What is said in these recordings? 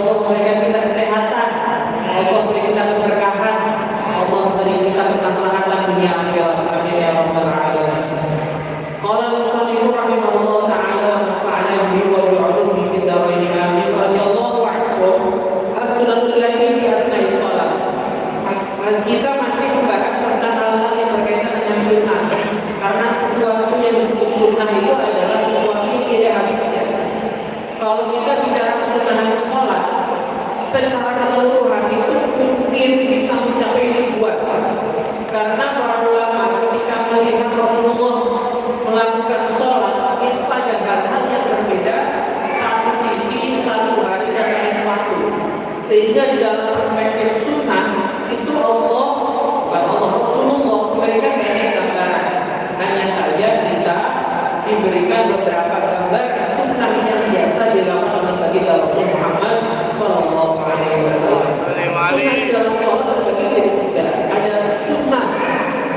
Allah memberikan kita kesehatan, Allah memberi kita keberkahan, Allah memberi Karena para ulama ketika melihat Rasulullah melakukan sholat itu ada hal-hal yang berbeda, satu sisi, satu hari dan lain waktu. Sehingga di dalam perspektif sunnah itu Rasulullah memberikan banyak gambaran. Hanya saja kita diberikan beberapa gambaran sunnah yang biasa dilakukan oleh baginda Rasul Muhammad Sallallahu Alaihi Wasallam. Sunnah di dalam sholat terbagi tiga. Ada sunnah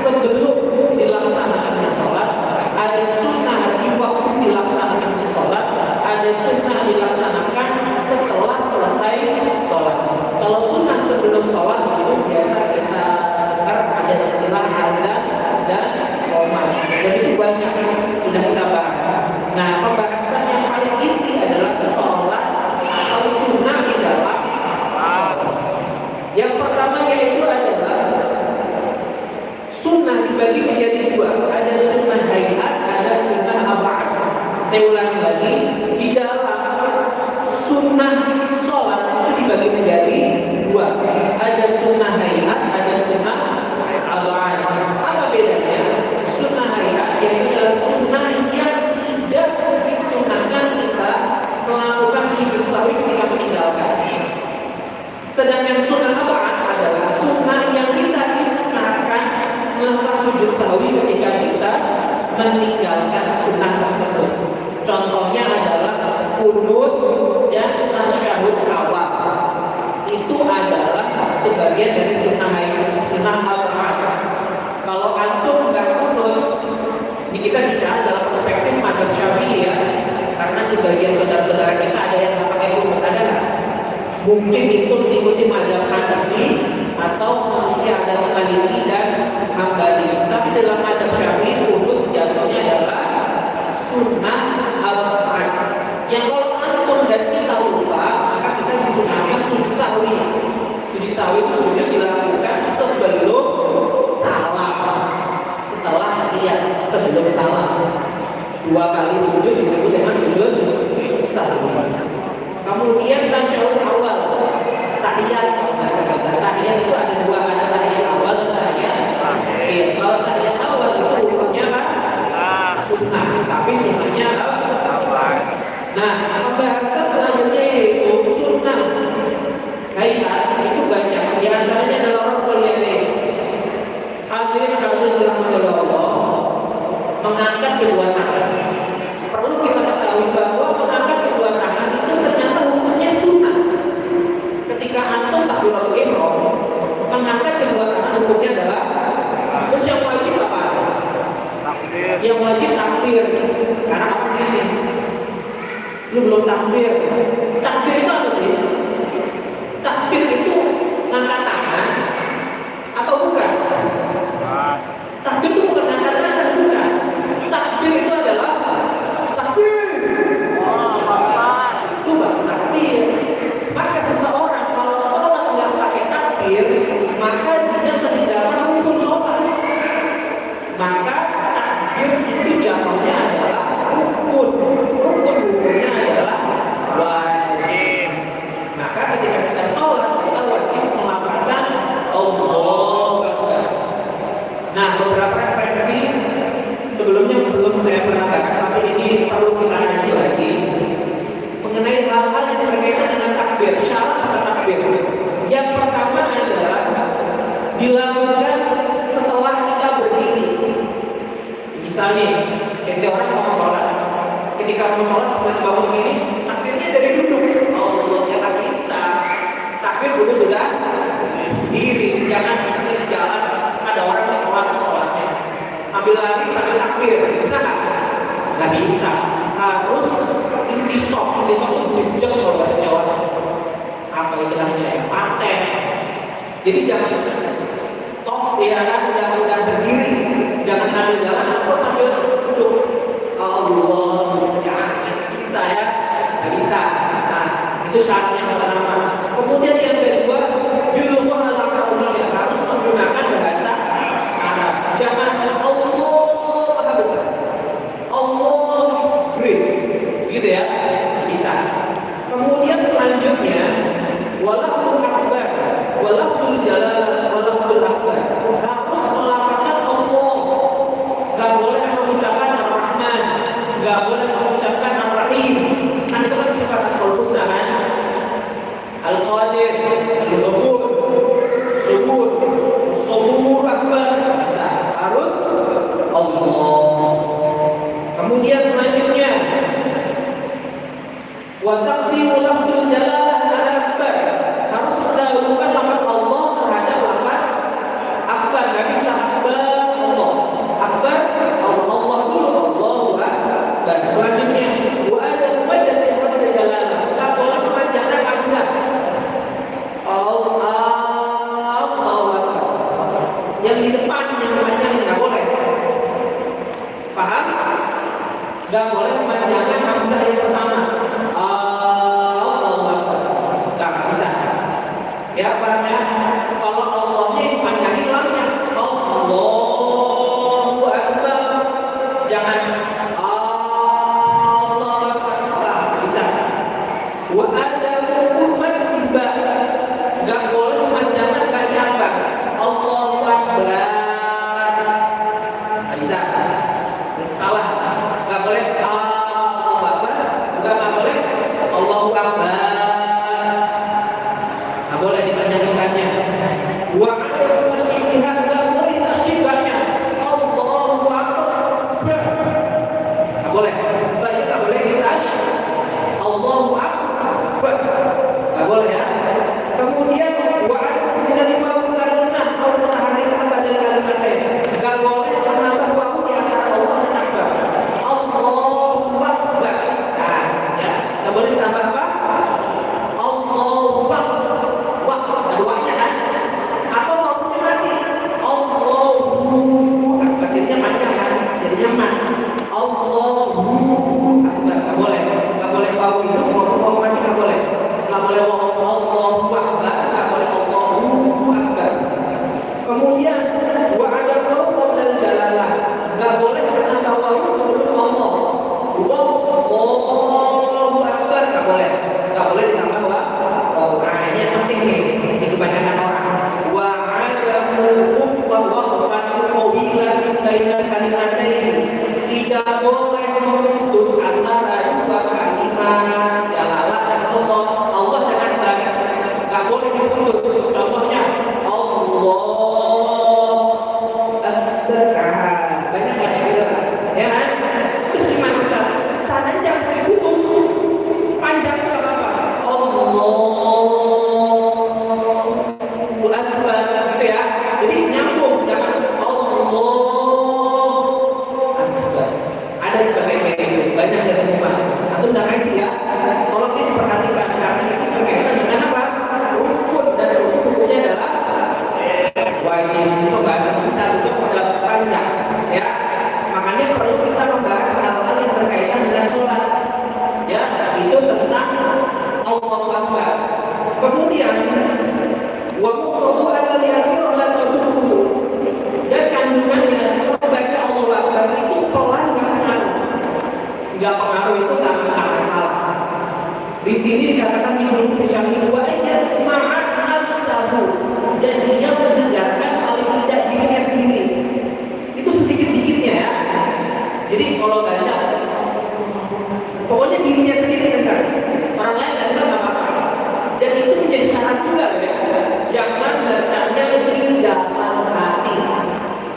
sebelum dilaksanakannya sholat, ada sunnah di waktu dilaksanakannya sholat, ada sunnah dilaksanakan setelah selesai sholat. Kalau sunnah sebelum sholat itu biasa kita dengar ada istilah adzan dan qomat. Jadi itu banyak sudah kita bahas. Nah, pembahasan yang paling inti adalah sholat atau sunnah di dalam sholat. Yang pertama yaitu adalah sunnah dibagi menjadi dua. Ada sunnah hayat, ada sunnah abad. Saya ulangi lagi, di dalam sunnah sholat itu dibagi menjadi dua. Ada sunnah hayat, ada sunnah abad. Apa bedanya? Sunnah hayat yaitu adalah sunnah yang tidak disunahkan kita melakukan sujud sahwi ketika meninggalkan. Sedangkan sunnah abad adalah sunnah yang kita disunahkan melakukan sujud sahwi ketika kita meninggalkan sunnah tersebut. Contohnya adalah qunut dan tasyahud awal. Itu adalah sebagian dari sunnah abad. Kalau antum nggak qunut, ini kita bicara dalam perspektif mazhab Syafi'i ya. Karena sebagian saudara-saudara kita ada yang nggak pakai qunut, ada nggak? Mungkin itu ikuti mazhab Hanafi atau memiliki ada Maliki dan Hambali. Tapi dalam mazhab Syafi'i qunut jatuhnya adalah sunnah abad. Yang kalau antum dan kita lupa, maka kita disunahkan sujud sahwi. Sujud sahwi itu sujud dilakukan sebelum salam, setelah tahiyat, sebelum salam. 2 kali sujud disebut dengan sujud sahwi. Kemudian tasyahud awal, tahiyat. Tahiyat itu ada dua, ada tahiyat awal dan tahiyat akhir. Kalau tahiyat awal itu hukumnya kan sunnah, tapi sunnahnya apa? Nah, pembahasan selanjutnya yaitu sunnah hayat itu banyak. Di antaranya adalah orang kuliah hadirin dirahmati Allah, mengangkat kedua tangan. Perlu kita ketahui bahwa mengangkat kedua tangan itu ternyata hukumnya sunnah. Ketika antum takbiratul ihram, mengangkat kedua tangan hukumnya adalah. Terus yang wajib apa? Takbir. Yang wajib takbir. Sekarang apa ini? Lu belum takbir. Takbir itu apa sih? Takbir itu ngangkat tangan atau bukan? Takbir itu bukan ngangkat tangan, bukan. Takbir itu adalah takbir. Itu baru takbir. Maka seseorang kalau sholat nggak pakai takbir, maka dia meninggalkan rukun sholat. Maka takbir itu jatuhnya adalah rukun. Rukun-rukunnya adalah wajib. Maka ketika kita sholat, kita wajib melafalkan Allahu Akbar. Nah, beberapa referensi sebelumnya belum saya pernah bahas, tapi ini perlu kita kaji lagi mengenai hal-hal yang berkaitan dengan takbir, syarat serta takbir. Yang pertama adalah dilakukan setelah kita berdiri. Misalnya, ketika orang mau sholat, ketika mau sholat sudah bangun gini, takbirnya dari duduk. Oh, ya tak bisa. Takbir dulu sudah berdiri. Jangan misalnya di jalan ada orang yang telat sholatnya, ambil lari sambil takbir, bisa nggak? Nggak bisa. Harus indisok itu jejak kalau bahasa Jawa. Apa istilahnya ya? Paten. Jadi jangan toh ya kan udah berdiri, jangan sambil jalan atau sambil duduk. Allah ya bisa ya, nggak bisa. Nah, itu syarat yang pertama. Kemudian yang kedua, bilullah al-qauliyah, harus menggunakan bahasa Arab. Jangan Allah Maha Besar, Allah is great, gitu ya, bisa. Kemudian selanjutnya, walafzul akbar, walafzul jalal, walafzul akbar, harus melakukan panjang-panjang nggak boleh. Paham? Nggak boleh memanjangkan hamzah yang pertama. Allahu Akbar. Nggak bisa. Ya, paham ya? Kalau Allahnya dipanjangin lamnya. Allahu Akbar. Jangan Allahu Akbar. Nggak bisa. Wa adamu umat tiba. Nggak boleh memanjangkan banyak bang. Allahu Akbar. Nggak bisa. Salah. Nggak boleh Allahu Akbar. Nggak boleh Allahu Akbar. Nggak boleh dipanjangkannya. Wa adamu tasbihah. Nggak boleh tasbihahnya. Allahu Akbar. Nggak boleh. Banyak nggak boleh ditas. Allahu Akbar. Nggak boleh ya. Kemudian sudah dibawa sarana atau mutaharika pada kalimat lain. Nggak boleh menambah wawu di antara Allah dan Akbar. Allahu Akbar. Nah, ya. Nggak boleh ditambah apa? Allahu Akbar. Wah, keduanya kan? Atau wawunya mati. Allahu Akbar. Jadinya panjang kan? Jadinya mat. Allahu Akbar. Nggak boleh. Nggak boleh wawu hidup maupun wawu mati. Nggak boleh. Nggak boleh wawu Allahu Akbar. Nggak boleh Allahu Akbar. Kemudian wa ada wawu dan jalalah. Nggak boleh menambah wawu sebelum Allah. Allahu Akbar. Nggak boleh. Nggak boleh ditambah wawu. Nah, ini yang penting nih. Ini kebanyakan orang. Wa ada wawu wa waqfan qawilan baina kalimatain. Tidak boleh memutus antara dua kalimat jalalah dan Allah. Allah dan Akbar. Nggak boleh diputus. Contohnya Allah Akbar. Banyak yang gitu, ya kan? Terus gimana Ustaz? Caranya jangan diputus. Panjang nggak apa-apa. Allahu Akbar gitu ya. Jadi nyambung, jangan Allah Akbar. Ada sebagainya itu. Banyak saya temukan. Atau udah ngaji ya. Tolong ini diperhatikan karena ini berkaitan dengan apa? Rukun, dan rukunnya adalah wajib. Itu bahasa besar untuk udah panjang, ya. Makanya perlu kita membahas hal-hal yang berkaitan dengan sholat, ya. Itu tentang Allahu Akbar. Kemudian wa muqtadu al-yasir la tadurru. Dan kandungannya membaca Allahu Akbar itu pelan nggak pengaruh. Nggak pengaruh itu nggak masalah. Di sini dikatakan Ibnu Hisham wa yasma'a nafsahu, dan dia mendengarkan paling tidak dirinya sendiri. Itu sedikit-dikitnya ya. Jadi kalau baca pokoknya dirinya sendiri dengar. Orang lain nggak dengar apa-apa. Dan itu menjadi syarat juga ya. Jangan bacanya di dalam hati.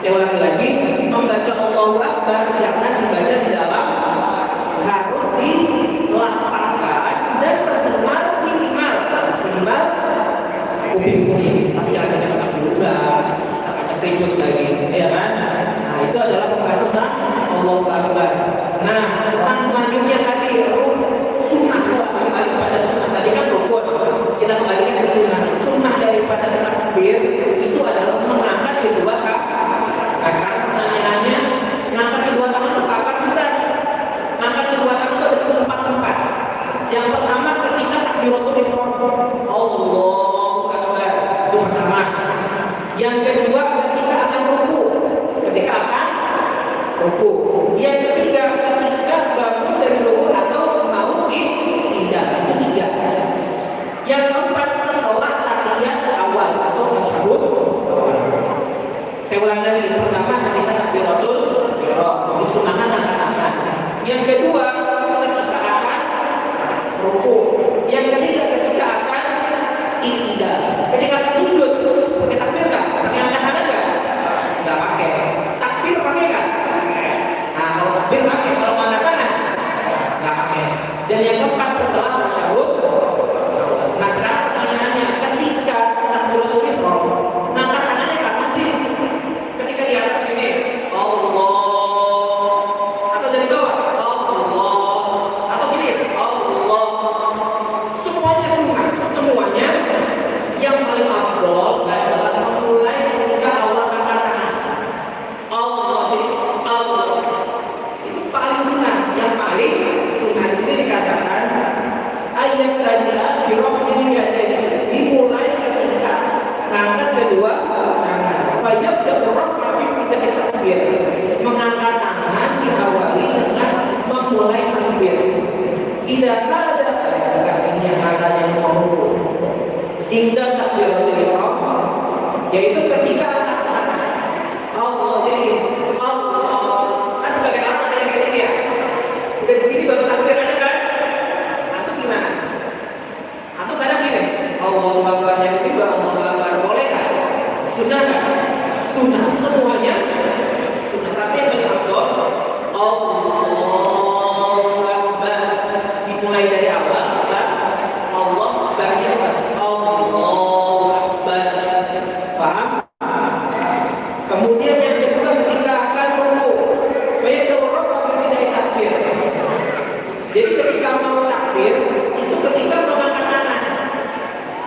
Saya ulangi lagi, membaca Allahu Akbar jangan dibaca di dalam, harus dilafalkan dan terdengar minimal kuping sendiri. Tapi jangan dibaca juga, baca ribut lagi, ya kan? Nah, itu adalah pembahasan tentang Allahu Akbar. Nah, tentang selanjutnya tadi sunnah sholat, kembali pada sunnah tadi kan rukun. Kita kembali ke sunnah. Sunnah daripada takbir itu adalah mengangkat kedua kaki. Nah, sekarang pertanyaannya, ngangkat kedua tangan itu kapan Ustaz? Ngangkat kedua tangan itu ada tempat-tempat. Yang pertama ketika takbiratul ihram, Allahu Akbar, itu pertama. Yang kedua ketika akan ruku. Yang ketiga ketika bangun dari ruku atau mau tidak. Itu tiga. Yang keempat setelah tahiyat awal atau tasyahud. Saya ulang lagi, pertama ketika takbiratul ihram, disunahkan angkat-angkat. Yang kedua ketika akan ruku. Yang ketiga ketika akan i'tidal. Ketika akan sujud, pakai takbir nggak? Pakai angkat tangan nggak? Nggak pakai. Takbir pakai nggak? Nah, kalau takbir pakai, kalau angkat tangan nggak pakai. Dan yang keempat setelah tasyahud. Nah, sekarang pertanyaannya, ketika takbiratul ihram, angkat tangannya kapan sih? Ketika di atas ini, Allah, atau dari bawah, Allah, atau gini, Allah. Semuanya semuanya yang paling afdol adalah memulai ketika awal angkat tangan. indah takbiratul ihram, yaitu ketika Allah, jadi Allah kan sebagai orang yang kayak gini ya, udah di sini baru takbir ada kan? Atau gimana? Atau kadang gini, Allahu Akbar yang di sini baru Allahu Akbar, boleh kan? Sunnah kan? Sunnah semuanya sunnah, tapi yang paling afdol Allahu Akbar dimulai dari awal. Allah Akbarnya apa? Allahu Akbar. Paham? Kemudian yang kedua ketika akan ruku, bayangkan memindai takbir. Jadi ketika mau takbir itu ketika mengangkat tangan.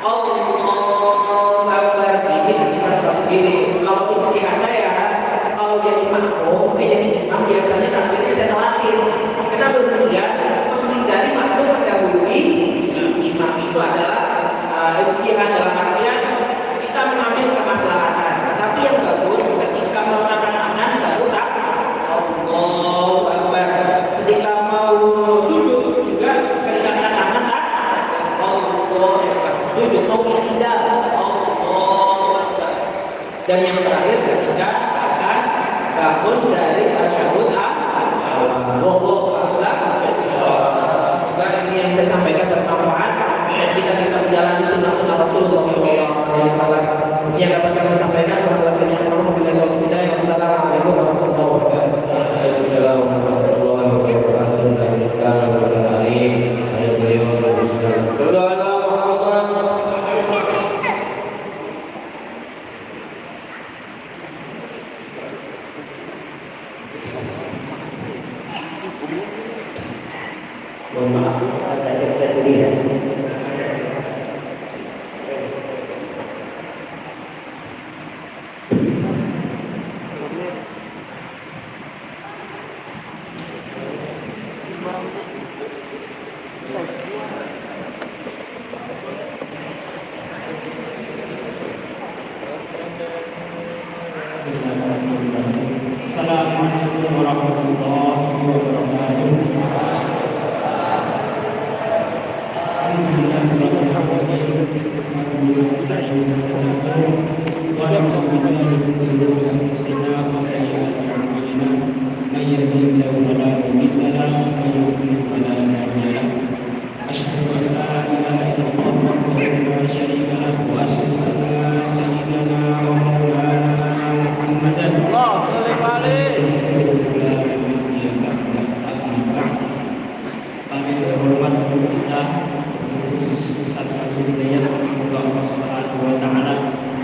Allahu Akbar ini ketika sholat sendiri. Kalau ijtihad saya, kalau jadi makmum, jadi imam biasanya takbirnya saya tewatin. Kenapa demikian? Menghindari makmum mendahului imam itu adalah ijtihad dalam artian kita mengambil kemaslahatan. Tapi yang bagus ketika mengangkat tangan baru tak Allahu Akbar. Ketika mau sujud juga ketika angkat tangan tak Allahu Akbar. Sujud mau tidak Allahu Akbar. Dan yang terakhir ketika akan bangun dari tasyahud Allahu Akbar. Semoga ini yang saya sampaikan bermanfaat dan kita bisa menjalani sunnah-sunnah Rasulullah SAW. Ini yang dapat kami sampaikan. Wassalamualaikum warahmatullahi wabarakatuh. Waalaikumsalam warahmatullahi wabarakatuh. Lanjutkan kepada hari beliau meneruskan. Saudara Muhammad. Mohon maaf, saya tadi ya. Assalamualaikum warahmatullahi wabarakatuh. Alhamdulillahirabbil alamin. Nasta'inu wa nastaghfiruh wa na'udzu billahi min shururi anfusina wa sayyiati a'malina. May yahdihillahu fala mudilla lahu wa may yudlil fala hadiya lahu. Asyhadu an la ilaha illallah wahdahu la syarika lahu wa asyhadu anna sayyidana wa maulana Muhammadan Para yang terhormat guru kita, khusus Ustaz Samsul Hidayat, semoga Allah Subhanahu wa Ta'ala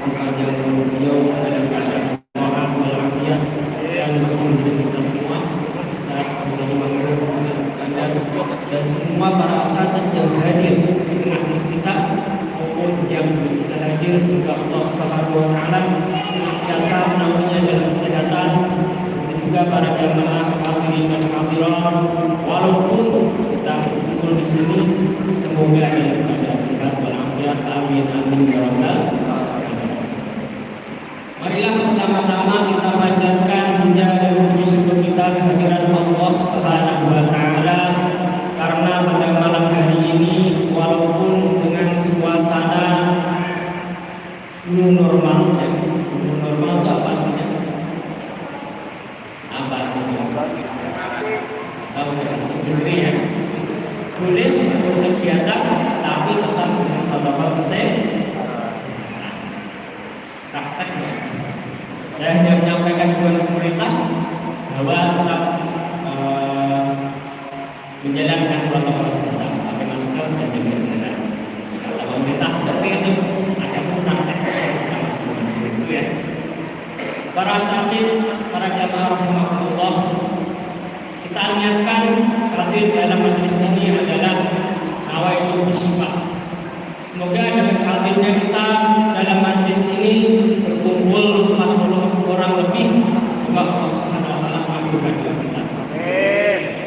mempanjangkan beliau dalam keadaan sehat walafiat dan masih memberi kita semua, Ustaz Hamzah Mahmud, Ustaz Iskandar, dan semua para asatidz yang hadir di tengah-tengah kita maupun yang belum bisa hadir. Semoga Allah Subhanahu wa Ta'ala senantiasa menaunginya dalam kesehatan. Juga para jamaah hadirin dan hadirat, walaupun kita berkumpul di sini, semoga dalam keadaan sehat walafiat. Amin amin ya rabbal alamin. Marilah pertama-tama kita panjatkan puja dan puji syukur kita kehadiran Allah Subhanahu wa Ta'ala, karena pada malam hari ini walaupun dengan suasana new normal, new normal itu apa artinya? Tahu sendiri ya, boleh berkegiatan tapi tetap dengan protokol kesehatan. Prakteknya, saya hanya menyampaikan himbauan pemerintah bahwa tetap menjalankan protokol kesehatan, pakai masker dan jaga jarak. Kata pemerintah seperti itu, ada pun prakteknya kita masing-masing itu ya. Para asatidz, para jamaah rahimahullah, kita niatkan hadir dalam majelis ini adalah nawaitu bersifat. Semoga dengan hadirnya kita dalam majelis ini berkumpul 40 orang lebih, semoga Allah Subhanahu wa Ta'ala mengabulkan doa kita.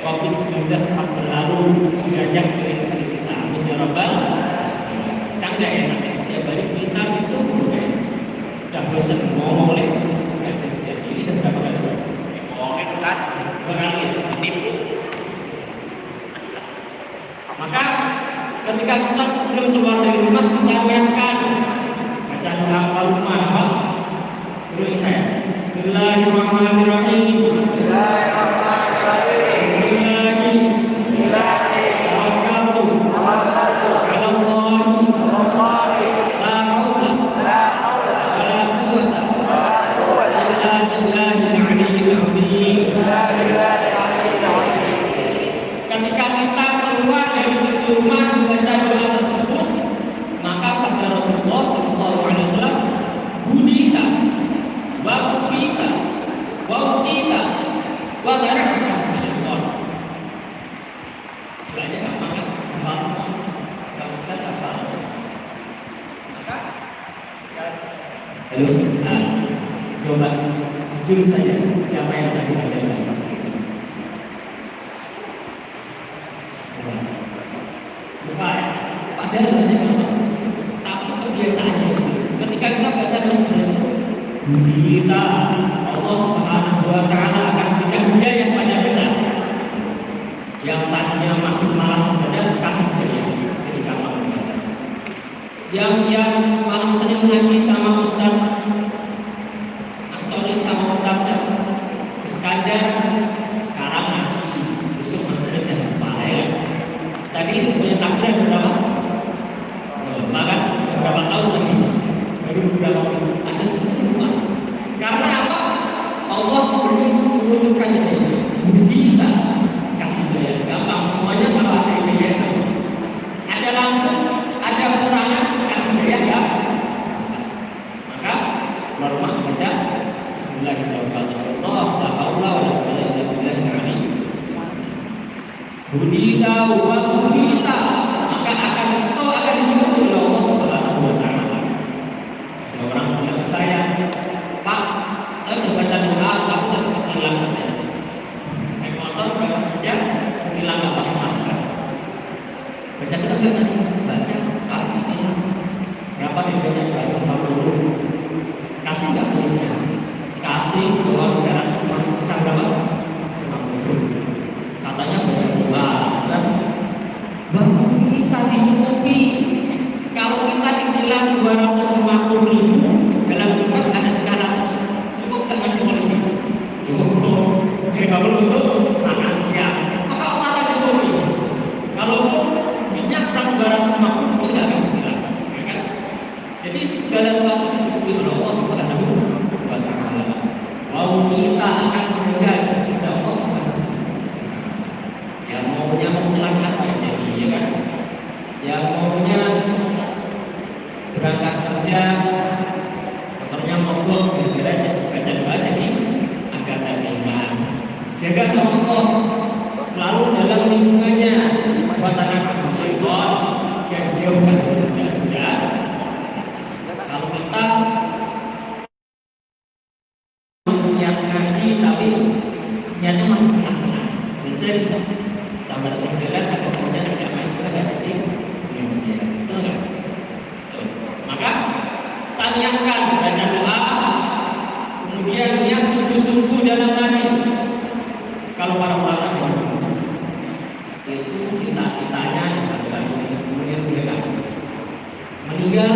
Covid-19 cepat berlalu, banyak dari negeri kita. Amin ya rabbal alamin. Kan enggak enak ya, tiap hari berita itu udah bosan ngomong oleh ini udah berapa kali saya ngomongin kan berkali menipu. Maka ketika kita sebelum keluar dari rumah kita niatkan Bismillahirrahmanirrahim. Ketika kita keluar dari pintu rumah membaca doa tersebut, maka sabda Rasulullah SAW, "Hudita, wa kufita, wa utita, wa darahaka syaitan." Doanya gampang kan? Gampang semua. Kalau kita hafal. Maka, halo, coba jujur saja, siapa yang tadi baca doa seperti itu? Lupa ya? Padahal doanya gampang. Tapi kebiasaannya sih, ketika kita baca doa seperti itu, kita Allah Subhanahu wa Ta'ala akan memberikan hidayah pada kita. Yang tadinya masih malas ibadah, kasih hidayah ketika malam ibadah. Yang tiap malam sering ngaji sama Ustaz, sorry sama Ustaz Iskandar, sekarang ngaji, besok sering dan lupa ya. Tadi punya takbir berapa? Bahkan beberapa tahun lagi, baru beberapa tahun ada seperti itu. Karena apa? Allah belum menguturkan hidayah. Kita kasih hidayah gampang, semuanya kalau ada hidayah. Ada lampu, ada penerangan, kasih hidayah gampang. Maka rumah baca Bismillahirrahmanirrahim. La haula wala quwwata illa billah. Hudita wa kufita, maka itu akan dijemput oleh Allah Subhanahu wa Ta'ala. Ada orang bilang ke saya, "Pak, saya sudah baca doa tapi tetap ketilang katanya. Naik motor berangkat kerja, ketilang nggak pakai masker. Baca doa nggak kan? Baca, kalau ketilang. Berapa dendanya? 250. Kasih nggak polisinya? Kasih uang 250, sisa berapa? 50. Katanya baca doa, kan? Baru kita dicukupi. Kalau kita ditilang 250.000, dalam dompet ada 300. Cukup nggak ngasih polisi? Cukup. Nggak perlu untuk makan siang. Maka Allah akan cukupi. Kalaupun duitnya kurang 250, tidak akan ditilang. Ya kan? Jadi segala sesuatu dicukupi oleh Allah Subhanahu wa Ta'ala. Mau kita akan dijaga kepada Allah Subhanahu. Yang maunya mencelakakan ya jadi, ya kan? Yang maunya berangkat kerja, motornya mogok, gara-gara baca doa jadi agak tabungan. Jaga sama Allah, selalu dalam lindungannya. Buatan syaitan dan jauhkan dari godaan. Kalau kita niat ngaji tapi niatnya masih setengah-setengah, jadi sampai tengah jalan ada temannya ngajak main, kita nggak jadi ya, betul nggak? Betul. Maka kita niatkan baca doa, kemudian niat sungguh-sungguh dalam ngaji. Kalau para ulama itu cita-citanya meninggal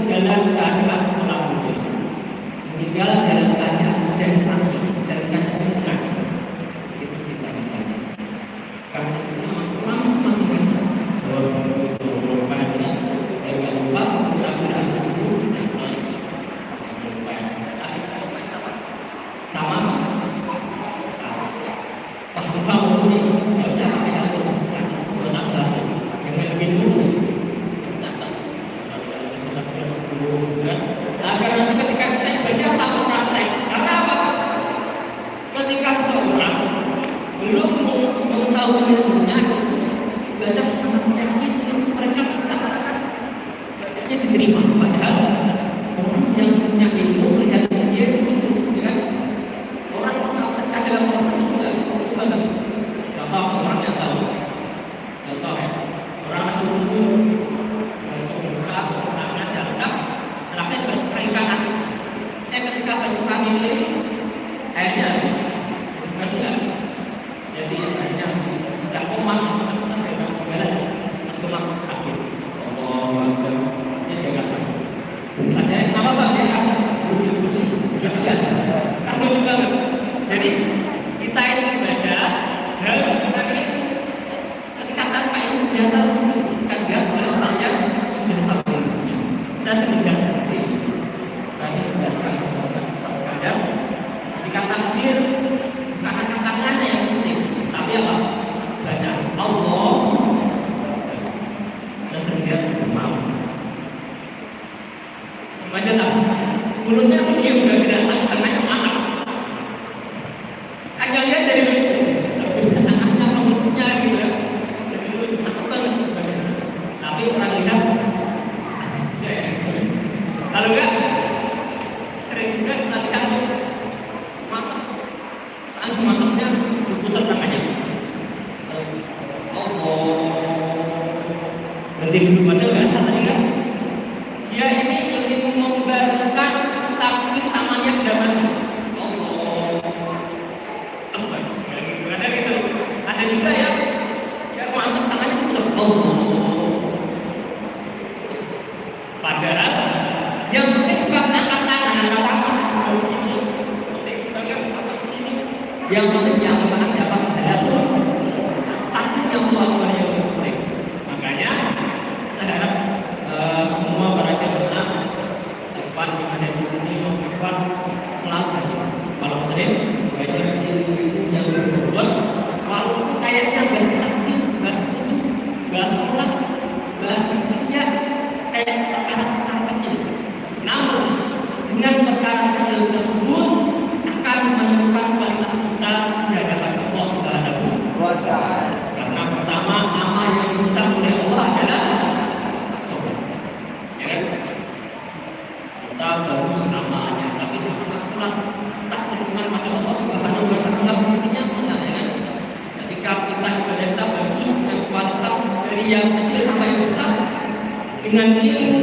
dalam keadaan terlalu meninggal dalam keadaan menjadi santri, dalam keadaan mengaji. Itu cita-citanya. Orang masih ngaji. Jangan lupa tapi ada 10 dicatat. Sama pas buka buku ini, ya udah pakai HP, catat, foto HP, jangan bikin dulu, catat, foto 10, kan? Agar nanti ketika kita ibadah tahu praktek. Karena apa? Ketika seseorang belum mengetahui ilmunya, ibadah sangat yakin itu mereka bisa ibadahnya diterima. Padahal orang yang punya ilmu melihat dia itu ya kan? Orang itu tahu ketika dalam proses juga itu banget. Contoh orang yang tahu. Contoh ya, orang lagi wudhu, basuh muka, basuh tangan, dalam terakhir basuh kaki kanan. Ketika basuh kaki kiri, airnya habis. Jadi basuh nggak? Jadi airnya habis. Tidak mau jadi lucu. Tapi tengahnya mulutnya gitu ya. Jadi lucu, mantap banget ibadahnya. Tapi orang lihat ada juga ya. Kalau enggak, sering juga kita lihat tuh mantap. Sekarang mantapnya diputar tangannya. Berhenti dulu padahal nggak sah tadi kan. Dia ini ingin membarukan takbir samanya tidak mati. Ada gitu. Ada juga yang mantap tangannya putar. Padahal yang penting bukan angkat tangan. Gitu. Penting banget atau segini. Yang penting yang angkat tangan dapat berhasil. Takbir yang luar yang penting. Makanya saya harap semua para jamaah ikhwan yang ada di sini ikhwan selalu hadir malam Senin. Banyak ibu-ibu yang berbuat walaupun kayaknya bahas takbir, bahas wudhu, bahas sholat, bahas istrinya kayak perkara-perkara kecil. Namun dengan perkara kecil tersebut akan menentukan kualitas kita di hadapan Allah Subhanahu wa Ta'ala. Karena pertama amal yang dihisab oleh Allah adalah sholat. Ya kan? Kita bagus amalnya, tapi ternyata sholat tak beriman pada Allah Subhanahu wa Ta'ala. Buktinya mana ya kan? Ketika kita ibadah kita bagus dengan kualitas dari yang kecil sampai yang besar, dengan ilmu,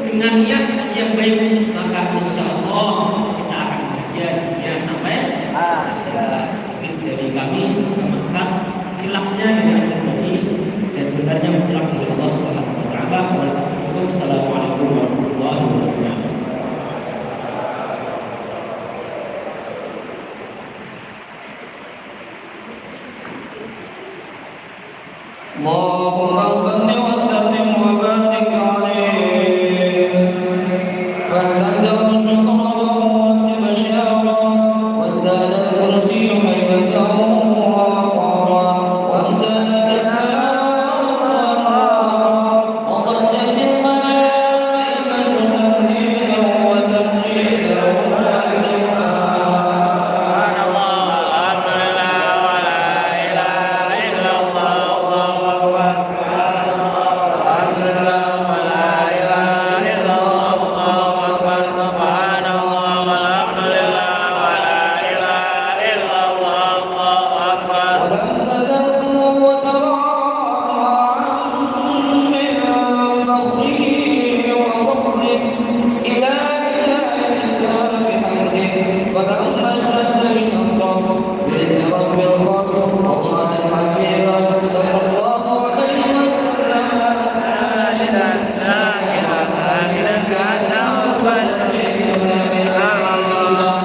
dengan niat yang baik, maka insya Allah kita akan bahagia dunia sampai akhirat. Sedikit dari kami selamatkan khilafnya dengan berbagi dan benarnya mutlak dari Allah Subhanahu wa Ta'ala. Wassalamualaikum warahmatullahi wabarakatuh. اللهم صل وسلم وبارك عليه فاهتزه شكره واستبشاره وازداد الكرسي هيبة ووقارا وامتلأت السماوات والأرض وضجت الملائكة تهليلا وتمجيدا واستغفارا. سبحان الله الحمد لله ولا إله إلا الله الله أكبر. سبحان الله الحمد لله ولا إله إلا الله الله أكبر. سبحان الله والحمد لله ولا إله إلا الله الله أكبر. ولم تزل تتراءى من فخره وفضله إلى نهايتها بحمده فلما اشتد من الرب برب الخلق وقال الحبيب صلى الله عليه وسلم ساجدا شاكرا حامدا كأنه بل سبحان الله.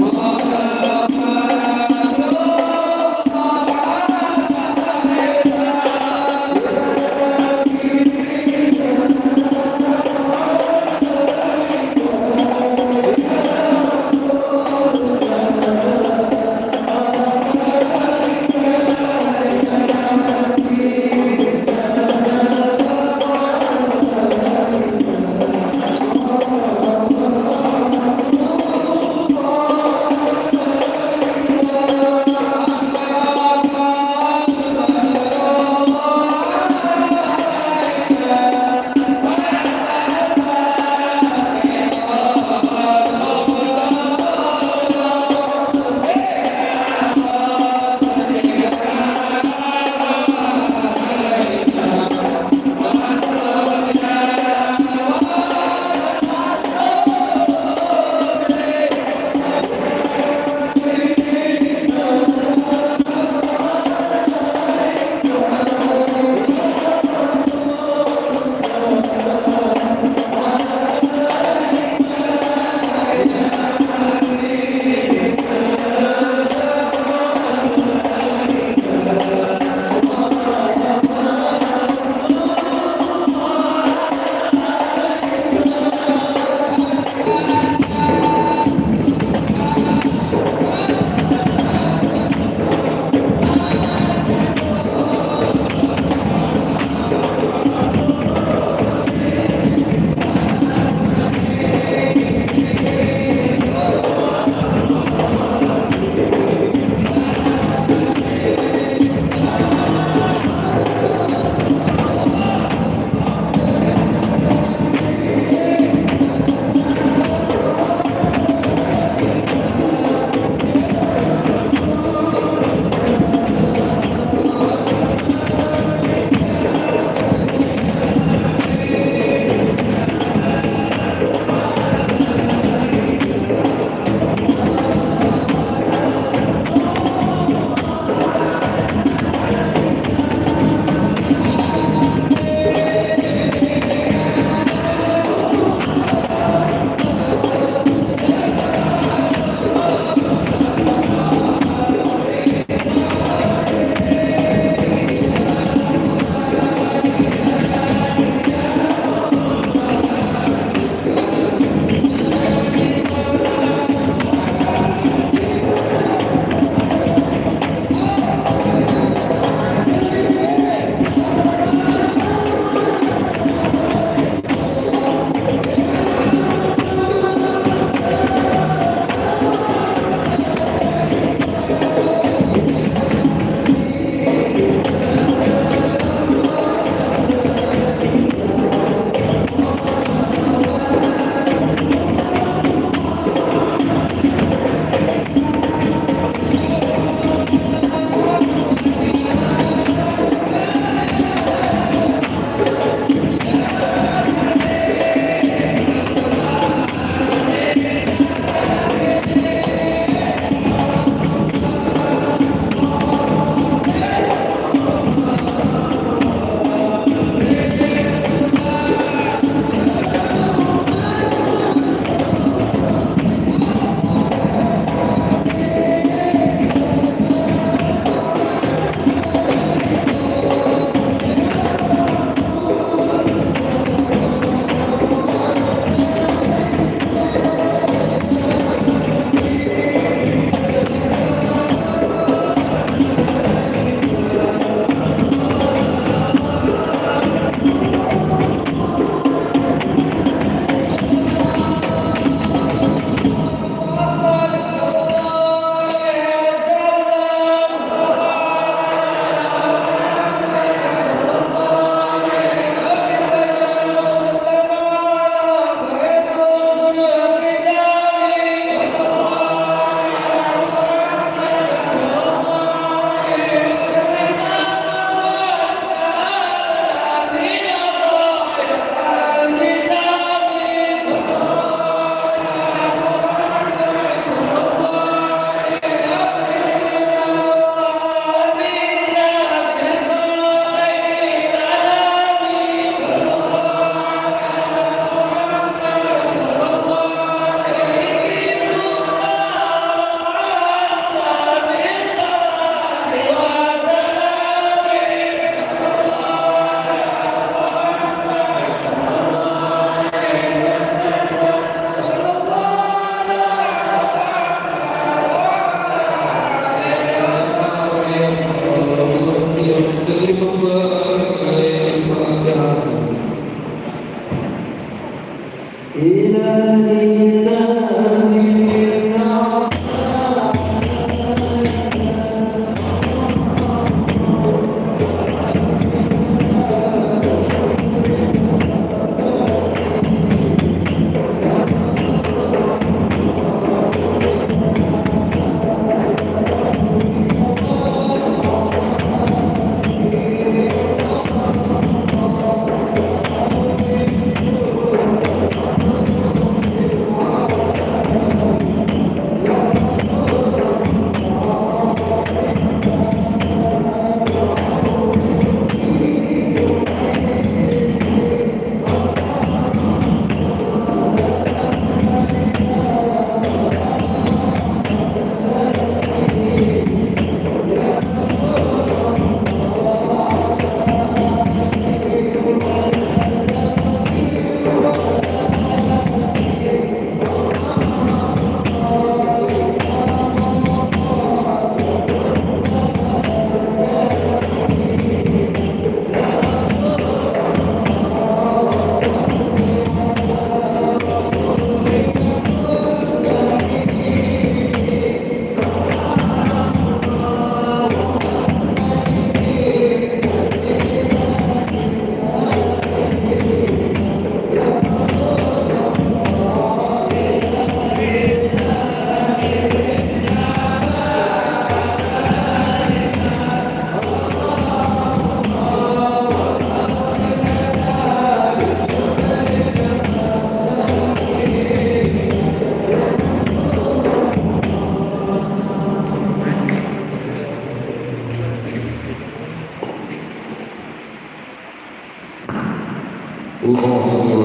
Allah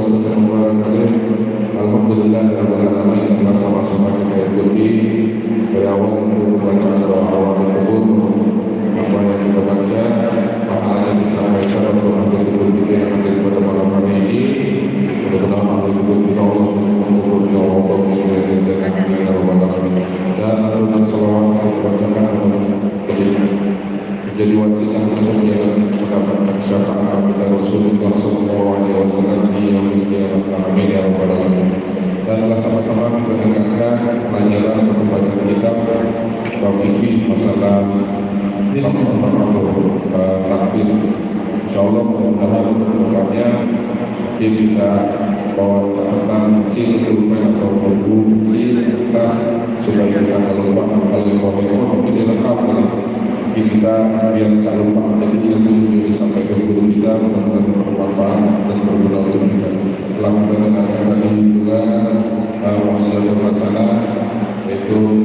warahmatullahi wabarakatuh. Alhamdulillahirrahmanirrahim. Telah sama-sama kita ikuti dari awal itu pembacaan doa awal kubur. Apa yang kita baca pahalanya disampaikan untuk ahli kubur kita yang hadir pada malam hari ini. Mudah-mudahan ahli kubur kita Allah menguburnya Allah menguburnya amin ya rabbal alamin. Dan aturan salawat yang kita bacakan mudah-mudahan menjadi wasilah untuk mendapatkan syafaat baginda Rasulullah sallallahu alaihi wasallam di yaumil qiyamah. Amin ya rabbal alamin. Dan telah sama-sama kita dengarkan pelajaran atau pembacaan kitab fikih masalah takbir. Insyaallah mudah-mudahan untuk kedepannya mungkin kita bawa catatan kecil, pulpen atau buku kecil kertas supaya kita kalau lupa, kalau yang bawa handphone mungkin direkam kali. Kita biar nggak lupa, jadi ilmu yang disampaikan guru kita benar-benar bermanfaat dan berguna untuk kita. Telah kita dengarkan tadi juga Mu'izzatul Hasanah, yaitu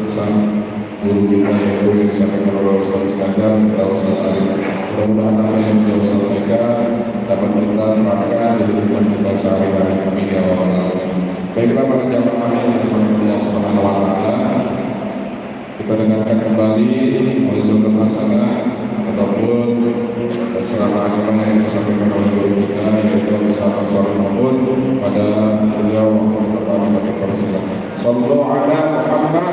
pesan guru kita yaitu yang disampaikan oleh Ustaz Iskandar setelah Ustaz Arif. Mudah-mudahan apa yang beliau sampaikan dapat kita terapkan di kehidupan kita sehari-hari. Amin ya rabbal alamin. Baiklah para jamaah yang dirahmati Allah Subhanahu wa taala, kita dengarkan kembali Mu'izzatul Hasanah ataupun ceramah agama yang disampaikan oleh guru kita yaitu Ustaz Ansar Mahmud. Pada beliau waktu berapa kami persilakan. Sallu ala Muhammad.